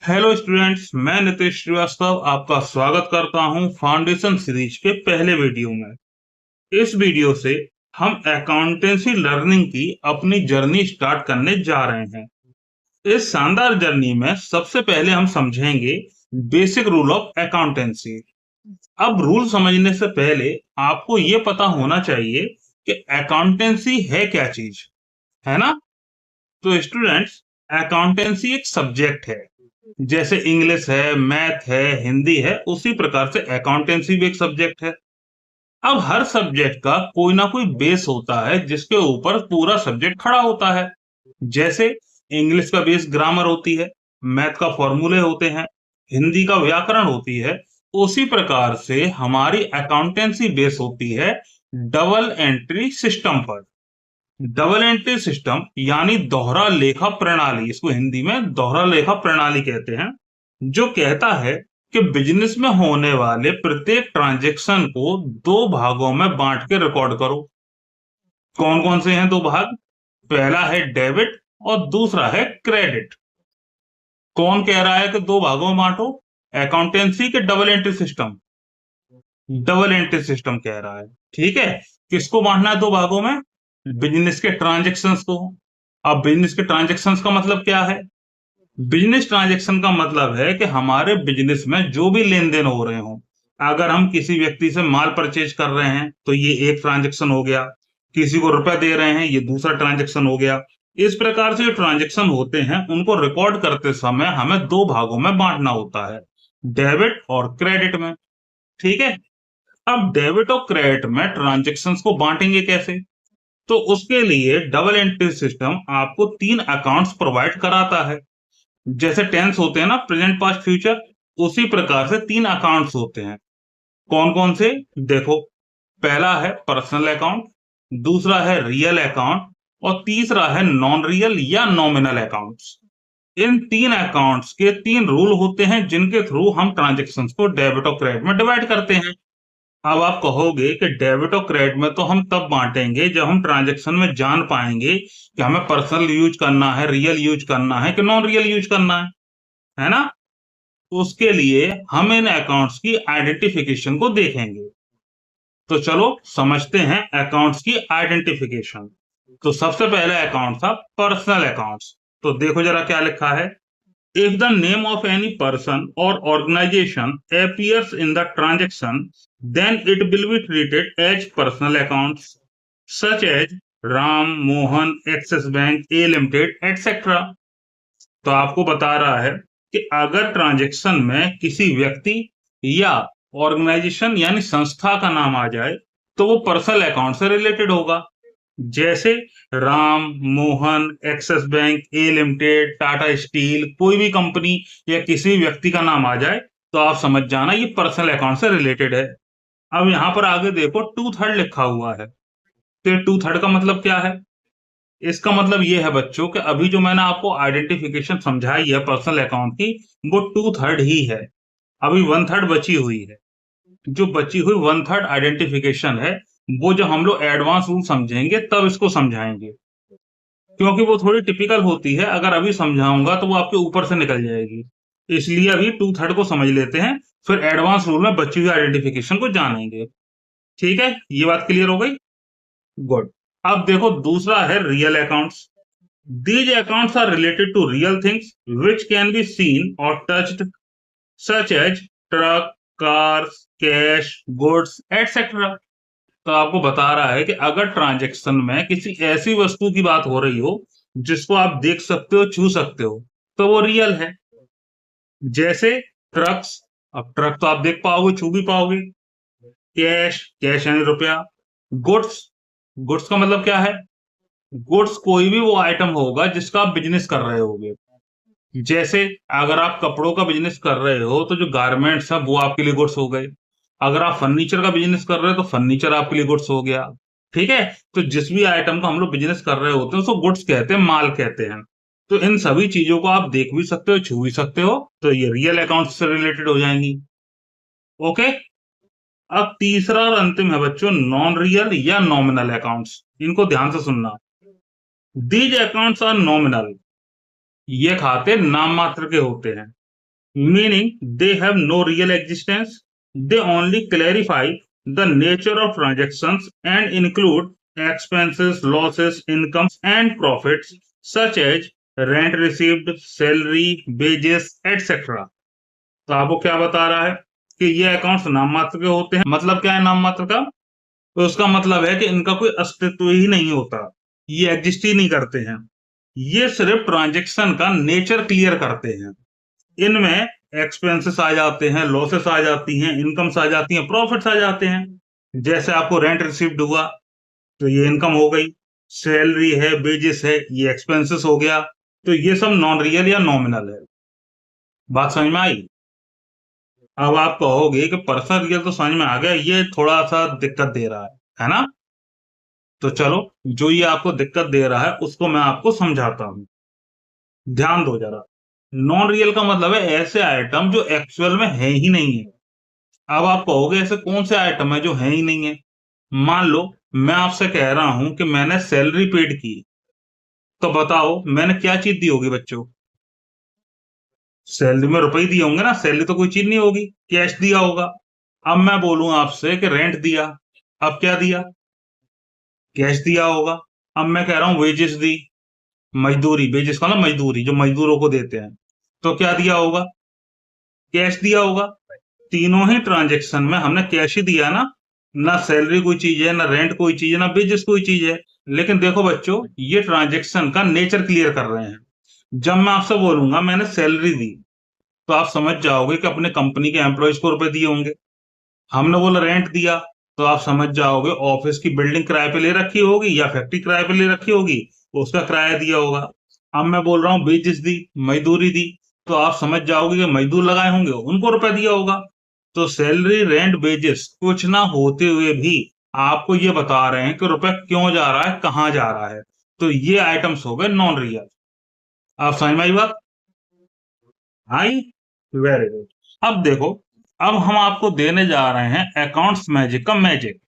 Hello students, मैं नितेश श्रीवास्तव आपका स्वागत करता हूं फाउंडेशन सीरीज के पहले वीडियो में। इस वीडियो से हम अकाउंटेंसी लर्निंग की अपनी जर्नी स्टार्ट करने जा रहे हैं। इस शानदार जर्नी में सबसे पहले हम समझेंगे बेसिक रूल ऑफ अकाउंटेंसी। अब रूल समझने से पहले आपको ये पता होना चाहिए कि अकाउंटेंसी है क्या चीज, है ना? तो स्टूडेंट्स, अकाउंटेंसी एक सब्जेक्ट है। जैसे इंग्लिश है, मैथ है, हिंदी है, उसी प्रकार से अकाउंटेंसी भी एक सब्जेक्ट है। अब हर सब्जेक्ट का कोई ना कोई बेस होता है जिसके ऊपर पूरा सब्जेक्ट खड़ा होता है। जैसे इंग्लिश का बेस ग्रामर होती है, मैथ का फॉर्मूले होते हैं, हिंदी का व्याकरण होती है। उसी प्रकार से हमारी अकाउंटेंसी बेस होती है डबल एंट्री सिस्टम पर। डबल एंट्री सिस्टम यानी दोहरा लेखा प्रणाली, इसको हिंदी में दोहरा लेखा प्रणाली कहते हैं, जो कहता है कि बिजनेस में होने वाले प्रत्येक ट्रांजैक्शन को दो भागों में बांट के रिकॉर्ड करो। कौन कौन से हैं दो भाग? पहला है डेबिट और दूसरा है क्रेडिट। कौन कह रहा है कि दो भागों में बांटो? अकाउंटेंसी के double entry system? Double entry system कह रहा है। ठीक है, किसको बांटना है दो भागों में? बिजनेस के ट्रांजैक्शंस को। अब बिजनेस के ट्रांजैक्शंस का मतलब क्या है? बिजनेस ट्रांजैक्शन का मतलब है कि हमारे बिजनेस में जो भी लेन देन हो रहे हो, अगर हम किसी व्यक्ति से माल परचेज कर रहे हैं तो ये एक ट्रांजैक्शन हो गया, किसी को रुपया दे रहे हैं ये दूसरा ट्रांजैक्शन हो गया। इस प्रकार से जो ट्रांजैक्शन होते हैं उनको रिकॉर्ड करते समय हमें दो भागों में बांटना होता है, डेबिट और क्रेडिट में। ठीक है, अब डेबिट और क्रेडिट में ट्रांजैक्शंस को बांटेंगे कैसे? तो उसके लिए डबल एंट्री सिस्टम आपको तीन अकाउंट्स प्रोवाइड कराता है। जैसे टेंस होते हैं ना, प्रेजेंट पास्ट फ्यूचर, उसी प्रकार से तीन अकाउंट्स होते हैं। कौन कौन से? देखो, पहला है पर्सनल अकाउंट, दूसरा है रियल अकाउंट और तीसरा है नॉन रियल या नॉमिनल अकाउंट्स। इन तीन अकाउंट्स के तीन रूल होते हैं जिनके थ्रू हम ट्रांजेक्शन्स को डेबिट और क्रेडिट में डिवाइड करते हैं। अब आप कहोगे कि डेबिट और क्रेडिट में तो हम तब बांटेंगे जब हम ट्रांजैक्शन में जान पाएंगे कि हमें पर्सनल यूज करना है, रियल यूज करना है कि नॉन रियल यूज करना है ना? तो उसके लिए हम इन अकाउंट्स की आइडेंटिफिकेशन को देखेंगे। तो चलो समझते हैं अकाउंट्स की आइडेंटिफिकेशन। तो सबसे पहला अकाउंट था पर्सनल अकाउंट्स। तो देखो जरा क्या लिखा है। If the name of any person or organization appears in the transaction, then it will be treated as personal accounts, such as Ram, Mohan, Axis Bank, A Limited, etc. तो आपको बता रहा है कि अगर ट्रांजैक्शन में किसी व्यक्ति या ऑर्गेनाइजेशन यानी संस्था का नाम आ जाए तो वो पर्सनल अकाउंट से रिलेटेड होगा। जैसे राम, मोहन, एक्सिस बैंक, ए लिमिटेड, टाटा स्टील, कोई भी कंपनी या किसी व्यक्ति का नाम आ जाए तो आप समझ जाना ये पर्सनल अकाउंट से रिलेटेड है। अब यहाँ पर आगे देखो टू थर्ड लिखा हुआ है, तो टू थर्ड का मतलब क्या है? इसका मतलब ये है बच्चों कि अभी जो मैंने आपको आइडेंटिफिकेशन समझाई है पर्सनल अकाउंट की, वो टू थर्ड ही है। अभी वन थर्ड बची हुई है। जो बची हुई वन थर्ड आइडेंटिफिकेशन है वो जो हम लोग एडवांस रूल समझेंगे तब इसको समझाएंगे, क्योंकि वो थोड़ी टिपिकल होती है। अगर अभी समझाऊंगा तो वो आपके ऊपर से निकल जाएगी, इसलिए अभी टू थर्ड को समझ लेते हैं, फिर एडवांस रूल में बची हुई आइडेंटिफिकेशन को जानेंगे। ठीक है, ये बात क्लियर हो गई? गुड। अब देखो दूसरा है real accounts. These accounts are related to real things which can be seen और touched, such as truck, cars, cash, goods etcetera. तो आपको बता रहा है कि अगर ट्रांजैक्शन में किसी ऐसी वस्तु की बात हो रही हो जिसको आप देख सकते हो, छू सकते हो, तो वो रियल है। जैसे ट्रक्स, अब ट्रक तो आप देख पाओगे, छू भी पाओगे। कैश, कैश यानी रुपया। गुड्स, गुड्स का मतलब क्या है? गुड्स कोई भी वो आइटम होगा जिसका आप बिजनेस कर रहे होगे। जैसे अगर आप कपड़ों का बिजनेस कर रहे हो तो जो गारमेंट्स है वो आपके लिए गुड्स हो गए। अगर आप फर्नीचर का बिजनेस कर रहे हो तो फर्नीचर आपके लिए गुड्स हो गया। ठीक है, तो जिस भी आइटम का हम लोग बिजनेस कर रहे होते हैं उसको गुड्स कहते हैं, माल कहते हैं। तो इन सभी चीजों को आप देख भी सकते हो, छू भी सकते हो, तो ये रियल अकाउंट से रिलेटेड हो जाएंगी। ओके। अब तीसरा और अंतिम है बच्चों नॉन रियल या नॉमिनल अकाउंट्स। इनको ध्यान से सुनना। These accounts are nominal. ये खाते नाम मात्र के होते हैं। meaning they have no real existence. They only clarify the nature of transactions and include expenses, losses, incomes, and profits such as rent received, salary, wages, etc. तो आपको क्या बता रहा है कि ये अकाउंट्स नाम मात्र के होते हैं। मतलब क्या है नाम मात्र का? तो उसका मतलब है कि इनका कोई अस्तित्व ही नहीं होता, ये एग्जिस्ट ही नहीं करते हैं। ये सिर्फ ट्रांजैक्शन का नेचर क्लियर करते हैं। इनमें एक्सपेंसेस आ जाते हैं, लॉसेस आ जाती हैं, इनकम्स आ जाती हैं, प्रॉफिट्स आ जाते हैं। जैसे आपको रेंट रिसीव्ड हुआ तो ये इनकम हो गई, सैलरी है, वेजेस है, ये एक्सपेंसेस हो गया। तो ये सब नॉन रियल या नॉमिनल है। बात समझ में आई? अब आप कहोगे कि पर्सनल रियल तो समझ में आ गया, ये थोड़ा सा दिक्कत दे रहा है ना? तो चलो, जो ये आपको दिक्कत दे रहा है उसको मैं आपको समझाता हूं। ध्यान दो जरा। नॉन रियल का मतलब है ऐसे आइटम जो एक्चुअल में है ही नहीं है। अब आप कहोगे ऐसे कौन से आइटम है जो है ही नहीं है? मान लो मैं आपसे कह रहा हूं कि मैंने सैलरी पेड की, तो बताओ मैंने क्या चीज दी होगी बच्चों? सैलरी में रुपए ही दिए होंगे ना, सैलरी तो कोई चीज नहीं होगी, कैश दिया होगा। अब मैं बोलूं आपसे कि रेंट दिया, अब क्या दिया? कैश दिया होगा। अब मैं कह रहा हूं वेजेस दी, मजदूरी, वेजेस का ना मजदूरी जो मजदूरों को देते हैं, तो क्या दिया होगा? कैश दिया होगा। तीनों ही ट्रांजैक्शन में हमने कैश ही दिया ना। ना सैलरी कोई चीज है, ना रेंट कोई चीज है, ना वेजेस कोई चीज है। लेकिन देखो बच्चों, ये ट्रांजैक्शन का नेचर क्लियर कर रहे हैं। जब मैं आपसे बोलूंगा मैंने सैलरी दी, तो आप समझ जाओगे कि अपने कंपनी के एम्प्लॉयज को रुपए दिए होंगे। हमने बोला रेंट दिया, तो आप समझ जाओगे ऑफिस की बिल्डिंग किराए पे ले रखी होगी या फैक्ट्री किराए पे ले रखी होगी, तो उसका किराया दिया होगा। अब मैं बोल रहा हूँ वेजेस दी, मजदूरी दी, तो आप समझ जाओगे कि मजदूर लगाए होंगे, उनको रुपए दिया होगा। तो सैलरी, रेंट, वेजेस कुछ ना होते हुए भी आपको ये बता रहे हैं कि रुपए क्यों जा रहा है, कहाँ जा रहा है। तो ये आइटम्स हो गए नॉन रियल। आप समझ में आई बात? आई? Very good. अब देखो, अब हम आपको देने जा रहे हैं अकाउंट्स मैजिक का मैजिक।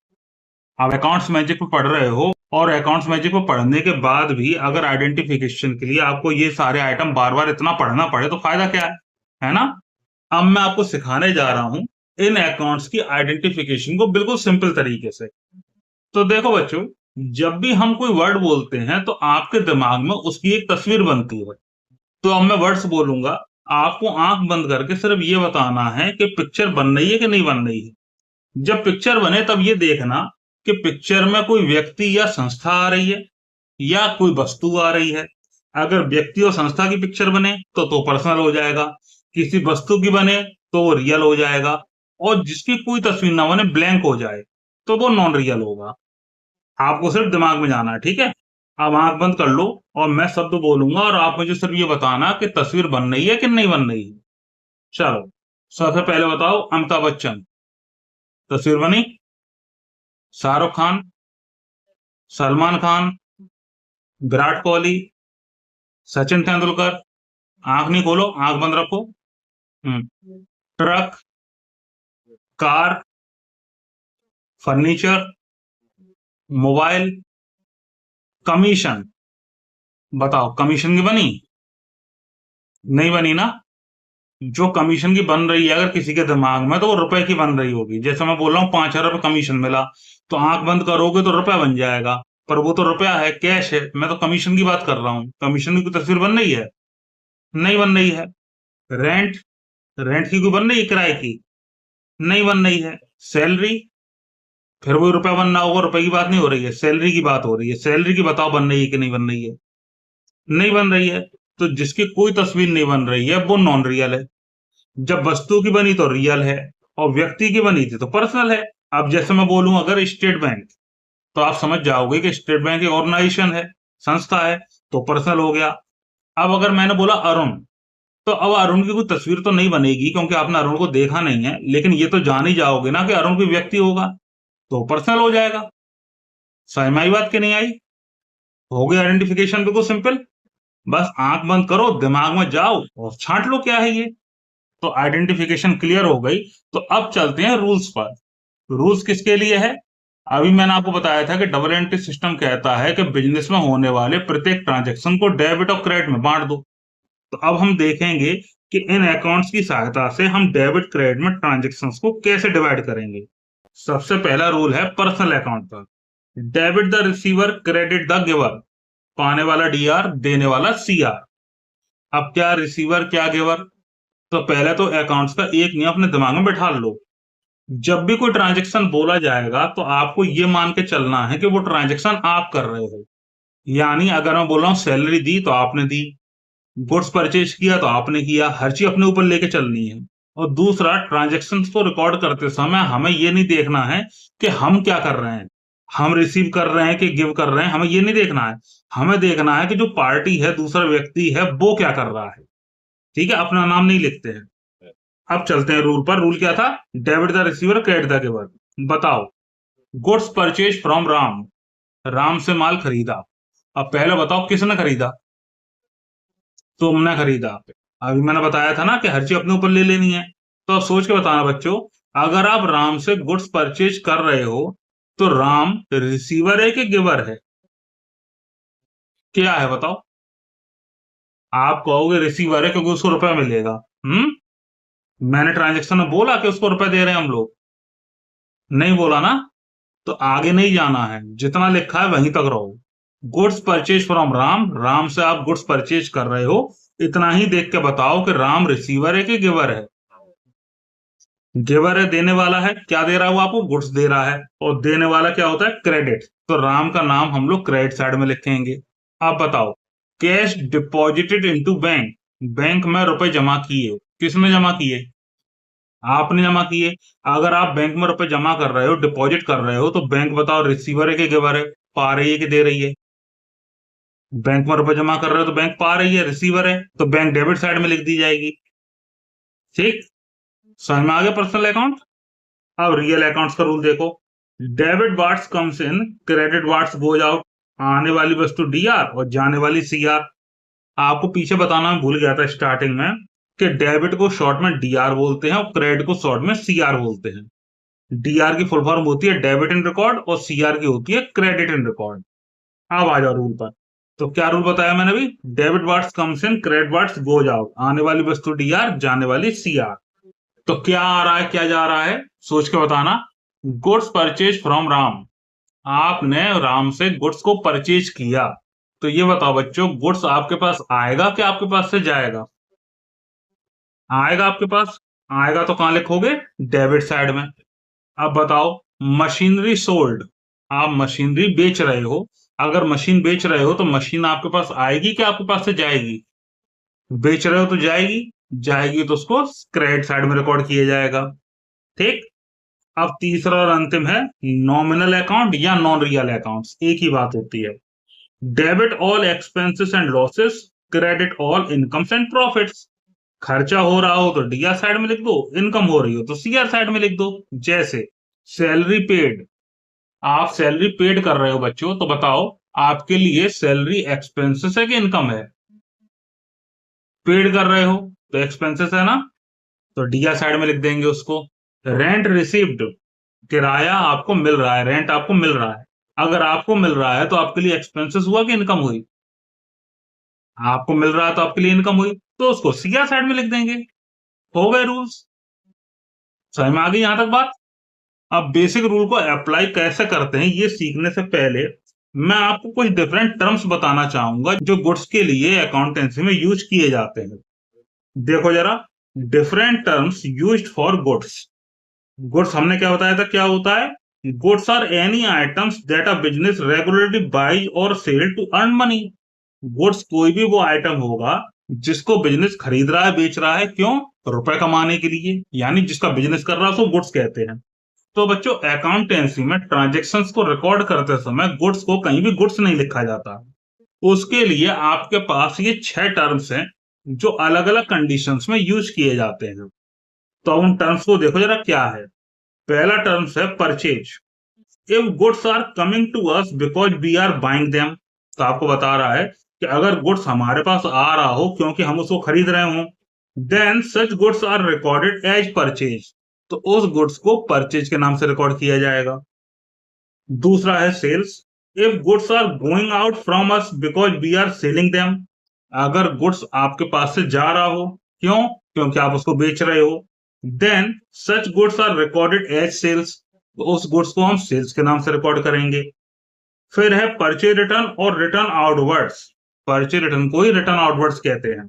आप अकाउंट्स मैजिक पे पढ़ रहे हो, और अकाउंट्स मैजिक पे पढ़ने के बाद भी अगर आइडेंटिफिकेशन के लिए आपको ये सारे आइटम बार बार इतना पढ़ना पड़े तो फायदा क्या है ना? अब मैं आपको सिखाने जा रहा हूं इन अकाउंट्स की आइडेंटिफिकेशन को बिल्कुल सिंपल तरीके से। तो देखो बच्चों, जब भी हम कोई वर्ड बोलते हैं तो आपके दिमाग में उसकी एक तस्वीर बनती है। तो अब मैं वर्ड्स बोलूंगा, आपको आंख बंद करके सिर्फ ये बताना है कि पिक्चर बन रही है कि नहीं बन रही है। जब पिक्चर बने तब ये देखना कि पिक्चर में कोई व्यक्ति या संस्था आ रही है या कोई वस्तु आ रही है। अगर व्यक्ति और संस्था की पिक्चर बने तो पर्सनल हो जाएगा। किसी वस्तु की बने तो वो रियल हो जाएगा। और जिसकी कोई तस्वीर ना बने, ब्लैंक हो जाए, तो वो नॉन रियल होगा। आपको सिर्फ दिमाग में जाना है, ठीक है? अब आंख बंद कर लो और मैं शब्द बोलूंगा और आप मुझे सिर्फ ये बताना कि तस्वीर बन रही है कि नहीं बन रही है। चलो, सबसे पहले बताओ, अमिताभ बच्चन। तस्वीर बनी? शाहरुख खान, सलमान खान, विराट कोहली, सचिन तेंदुलकर। आंख नहीं खोलो, आंख बंद रखो। Truck, car, furniture, mobile, commission. बताओ कमीशन की बनी? नहीं बनी ना। जो कमीशन की बन रही है अगर किसी के दिमाग में, तो वो रुपए की बन रही होगी। जैसे मैं बोल रहा हूँ 5,000 कमीशन मिला, तो आंख बंद करोगे तो रुपया बन जाएगा। पर वो तो रुपया है, कैश है। मैं तो कमीशन की बात कर रहा हूँ। कमीशन की कोई तस्वीर बन रही है? नहीं बन रही है। रेंट, रेंट की कोई बन रही है, किराए की? नहीं बन रही है। सैलरी, फिर वो रुपया बनना होगा, रुपए की बात नहीं हो रही है, सैलरी की बात हो रही है। सैलरी की बताओ बन रही है कि नहीं बन रही है? नहीं बन रही है। तो जिसकी कोई तस्वीर नहीं बन रही है वो नॉन रियल है। जब वस्तु की बनी तो रियल है, और व्यक्ति की बनी थी तो पर्सनल है। अब जैसे मैं बोलूं अगर स्टेट बैंक, तो आप समझ जाओगे कि स्टेट बैंक एक ऑर्गेनाइजेशन है, संस्था है, तो पर्सनल हो गया। अब अगर मैंने बोला अरुण, तो अब अरुण की कोई तस्वीर तो नहीं बनेगी क्योंकि आपने अरुण को देखा नहीं है, लेकिन ये तो जान ही जाओगे ना कि अरुण कोई व्यक्ति होगा, तो पर्सनल हो जाएगा। समझ में आई बात कि नहीं आई? हो गई आइडेंटिफिकेशन बिल्कुल सिंपल। बस आंख बंद करो, दिमाग में जाओ और छांट लो क्या है ये। तो आइडेंटिफिकेशन क्लियर हो गई। तो अब चलते हैं रूल्स पर। रूल्स किसके लिए है? अभी मैंने आपको बताया था कि डबल एंट्री सिस्टम कहता है कि बिजनेस में होने वाले प्रत्येक ट्रांजैक्शन को डेबिट और क्रेडिट में बांट दो। तो अब हम देखेंगे कि इन अकाउंट्स की सहायता से हम डेबिट क्रेडिट में ट्रांजेक्शन्स को कैसे डिवाइड करेंगे। सबसे पहला रूल है पर्सनल अकाउंट का, debit the receiver credit the giver, पाने वाला डीआर, देने वाला सीआर। अब क्या रिसीवर क्या गिवर, तो पहले तो अकाउंट्स का एक नियम अपने दिमाग में बैठा लो। जब भी कोई ट्रांजेक्शन बोला जाएगा तो आपको ये मान के चलना है कि वो ट्रांजेक्शन आप कर रहे हो। यानी अगर मैं बोल रहा हूँ सैलरी दी तो आपने दी, गुड्स परचेज किया तो आपने किया, हर चीज अपने ऊपर लेके चलनी है। और दूसरा, ट्रांजेक्शन को रिकॉर्ड करते समय हमें ये नहीं देखना है कि हम क्या कर रहे हैं, हम रिसीव कर रहे हैं कि गिव कर रहे हैं, हमें ये नहीं देखना है। हमें देखना है कि जो पार्टी है, दूसरा व्यक्ति है, वो क्या कर रहा है। ठीक है, अपना नाम नहीं लिखते हैं। अब चलते हैं रूल पर। रूल क्या था, debit the receiver credit the giver. बताओ, goods purchase from Ram, Ram से माल खरीदा। अब पहले बताओ किसने खरीदा, तुमने खरीदा। अभी मैंने बताया था ना कि हर चीज अपने ऊपर ले लेनी है। तो अब सोच के बताना बच्चों, अगर आप राम से गुड्स परचेज कर रहे हो तो राम रिसीवर है कि गिवर है, क्या है बताओ। आप कहोगे रिसीवर है क्योंकि उसको रुपया मिलेगा। मैंने ट्रांजेक्शन में बोला कि उसको रुपए दे रहे हैं हम लोग, नहीं बोला ना। तो आगे नहीं जाना है, जितना लिखा है वहीं तक रहो। Goods purchase from Ram, Ram से आप गुड्स परचेज कर रहे हो, इतना ही देख के बताओ कि राम रिसीवर है कि गिवर है। गिवर है, देने वाला है, क्या दे रहा है वो आपको, गुड्स दे रहा है। और देने वाला क्या होता है, क्रेडिट। तो राम का नाम हम लोग क्रेडिट साइड में लिखेंगे। आप बताओ, cash deposited into bank, bank में रुपए जमा किए, किसने जमा किए, आपने जमा किए। अगर आप बैंक में रुपए जमा कर रहे हो, डिपॉजिट कर रहे हो, तो बैंक बताओ रिसीवर है कि गिवर है, पा रही है कि दे रही है। बैंक में रुपए जमा कर रहे हो तो बैंक पा रही है, रिसीवर है तो बैंक डेबिट साइड में लिख दी जाएगी। ठीक, समझ में आ गया पर्सनल अकाउंट। अब रियल अकाउंट्स का रूल देखो, debit what's comes in, credit what's goes out. आने वाली वस्तु डीआर और जाने वाली सीआर। आपको पीछे बताना मैं भूल गया था स्टार्टिंग में कि डेबिट को शॉर्ट में डीआर बोलते हैं और क्रेडिट को शॉर्ट में सीआर बोलते हैं। डीआर की फुल फॉर्म होती है डेबिट इन रिकॉर्ड और सीआर की होती है क्रेडिट इन रिकॉर्ड। अब आ जाओ रूल पर। तो क्या रूल बताया मैंने अभी, debit what's comes in, credit what's goes out. आने वाली वस्तु डीआर, जाने वाली सीआर। तो क्या आ रहा है क्या जा रहा है, सोच के बताना। गुड्स परचेज फ्रॉम राम, आपने राम से गुड्स को परचेज किया। तो ये बताओ बच्चों, गुड्स आपके पास आएगा कि आपके पास से जाएगा, आएगा आपके पास। आएगा तो कहां लिखोगे, डेबिट साइड में। अब बताओ, मशीनरी सोल्ड, आप मशीनरी बेच रहे हो। अगर मशीन बेच रहे हो तो मशीन आपके पास आएगी कि आपके पास से जाएगी, बेच रहे हो तो जाएगी, जाएगी तो उसको क्रेडिट साइड में रिकॉर्ड किया जाएगा। ठीक। अब तीसरा और अंतिम है नॉमिनल अकाउंट या नॉन रियल अकाउंट्स, एक ही बात होती है। Debit all expenses and losses, credit all incomes and profits. खर्चा हो रहा हो तो डीआर साइड में लिख दो, इनकम हो रही हो तो सीआर साइड में लिख दो। जैसे सैलरी पेड, आप सैलरी पेड कर रहे हो बच्चों, तो बताओ आपके लिए सैलरी एक्सपेंसेस है कि इनकम है, पेड कर रहे हो तो एक्सपेंसेस है ना, तो डीआर साइड में लिख देंगे उसको। रेंट रिसीव्ड, किराया आपको मिल रहा है, रेंट आपको मिल रहा है। अगर आपको मिल रहा है तो आपके लिए एक्सपेंसेस हुआ कि इनकम हुई, आपको मिल रहा है तो आपके लिए इनकम हुई, तो उसको सीआर साइड में लिख देंगे। हो गए रूल्स, समझ में आ गई यहां तक बात। अब बेसिक रूल को अप्लाई कैसे करते हैं ये सीखने से पहले मैं आपको कुछ डिफरेंट टर्म्स बताना चाहूंगा जो गुड्स के लिए अकाउंटेंसी में यूज किए जाते हैं। देखो जरा, different terms used for goods. Goods हमने क्या बताया था, क्या होता है, goods are any items that a business regularly buy और sell to earn money. Goods कोई भी वो आइटम होगा जिसको बिजनेस खरीद रहा है, बेच रहा है, क्यों, रुपए कमाने के लिए, यानी जिसका बिजनेस कर रहा है उसको गुड्स कहते हैं। तो बच्चों, अकाउंटेंसी में ट्रांजैक्शंस को रिकॉर्ड करते समय गुड्स को कहीं भी गुड्स नहीं लिखा जाता। उसके लिए आपके पास ये 6 टर्म्स हैं जो अलग अलग कंडीशंस में यूज किए जाते हैं। तो उन टर्म्स को देखो जरा क्या है। पहला टर्म्स है purchase. If goods are coming to us because we are buying them, तो आपको बता रहा है कि अगर गुड्स हमारे पास आ रहा हो क्योंकि हम उसको खरीद रहे हो, then such goods are recorded as purchase, तो उस गुड्स को परचेज के नाम से रिकॉर्ड किया जाएगा। दूसरा है sales. If goods are going out from us because we are selling them, अगर गुड्स आपके पास से जा रहा हो क्यों? क्योंकि आप उसको बेच रहे हो। Then such goods are recorded as sales, तो उस गुड्स को हम सेल्स के नाम से रिकॉर्ड करेंगे। फिर है परचेज रिटर्न और रिटर्न आउटवर्ड्स। परचेज रिटर्न को ही रिटर्न आउटवर्ड्स कहते हैं।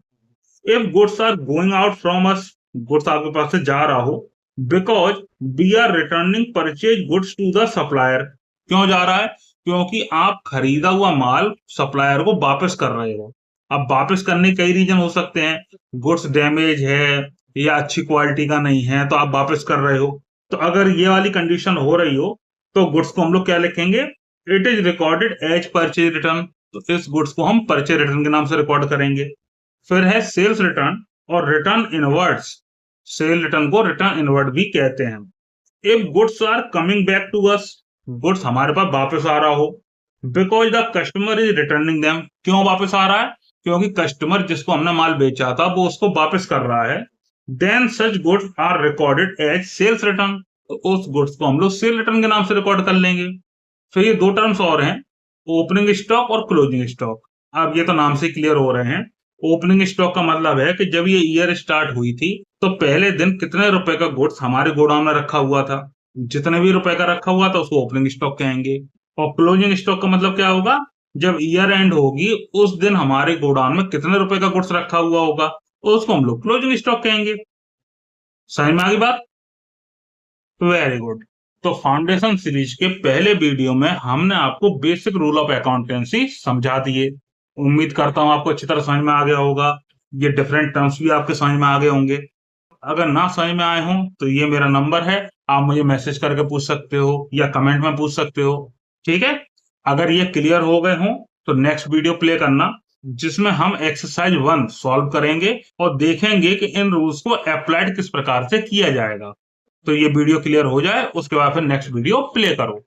If goods are going out from us, goods आपके पास से जा रहा हो, because we are returning purchase goods to the supplier. क्यों जा रहा है? क्योंकि आप खरीदा हुआ माल सप्लायर को वापस कर रहे हो। अब वापस करने के कई रीजन हो सकते हैं, गुड्स डैमेज है या अच्छी क्वालिटी का नहीं है तो आप वापस कर रहे हो। तो अगर ये वाली कंडीशन हो रही हो तो गुड्स को हम लोग क्या लिखेंगे? It is recorded as purchase return, तो इस गुड्स को हम परचेज रिटर्न के नाम से रिकॉर्ड करेंगे। फिर है सेल्स रिटर्न और रिटर्न इनवर्ड्स। सेल रिटर्न को रिटर्न इनवर्ड भी कहते हैं। If goods are coming back to us, goods हमारे पास वापस आ रहा हो, because the customer is returning them. क्यों वापस आ रहा है? क्योंकि कस्टमर जिसको हमने माल बेचा था वो उसको वापस कर रहा है। Then such goods are recorded as sales return, तो उस गुड्स को हम लोग सेल रिटर्न के नाम से रिकॉर्ड कर लेंगे। फिर ये दो टर्म्स और हैं, ओपनिंग स्टॉक और क्लोजिंग स्टॉक। अब ये तो नाम से क्लियर हो रहे हैं। ओपनिंग स्टॉक का मतलब है कि जब ये ईयर स्टार्ट हुई थी तो पहले दिन कितने रुपए का गुड्स हमारे गोडाउन में रखा हुआ था, जितने भी रुपए का रखा हुआ था उसको ओपनिंग स्टॉक कहेंगे। और क्लोजिंग स्टॉक का मतलब क्या होगा? जब ईयर एंड होगी उस दिन हमारे गोडाउन में कितने रुपए का गुड्स रखा हुआ होगा, उसको हम लोग क्लोजिंग स्टॉक कहेंगे। समझ में आ गई बात? Very good. तो फाउंडेशन सीरीज के पहले वीडियो में हमने आपको बेसिक रूल ऑफ अकाउंटेंसी समझा दिए। उम्मीद करता हूं आपको अच्छी तरह समझ में आ गया होगा। ये डिफरेंट टर्म्स भी आपके समझ में आ गए होंगे। अगर ना समझ में आए हों तो ये मेरा नंबर है, आप मुझे मैसेज करके पूछ सकते हो या कमेंट में पूछ सकते हो। ठीक है? अगर ये क्लियर हो गए हों तो नेक्स्ट वीडियो प्ले करना, जिसमें हम एक्सरसाइज 1 सॉल्व करेंगे और देखेंगे कि इन रूल्स को अप्लाइड किस प्रकार से किया जाएगा। तो ये वीडियो क्लियर हो जाए उसके बाद फिर नेक्स्ट वीडियो प्ले करो।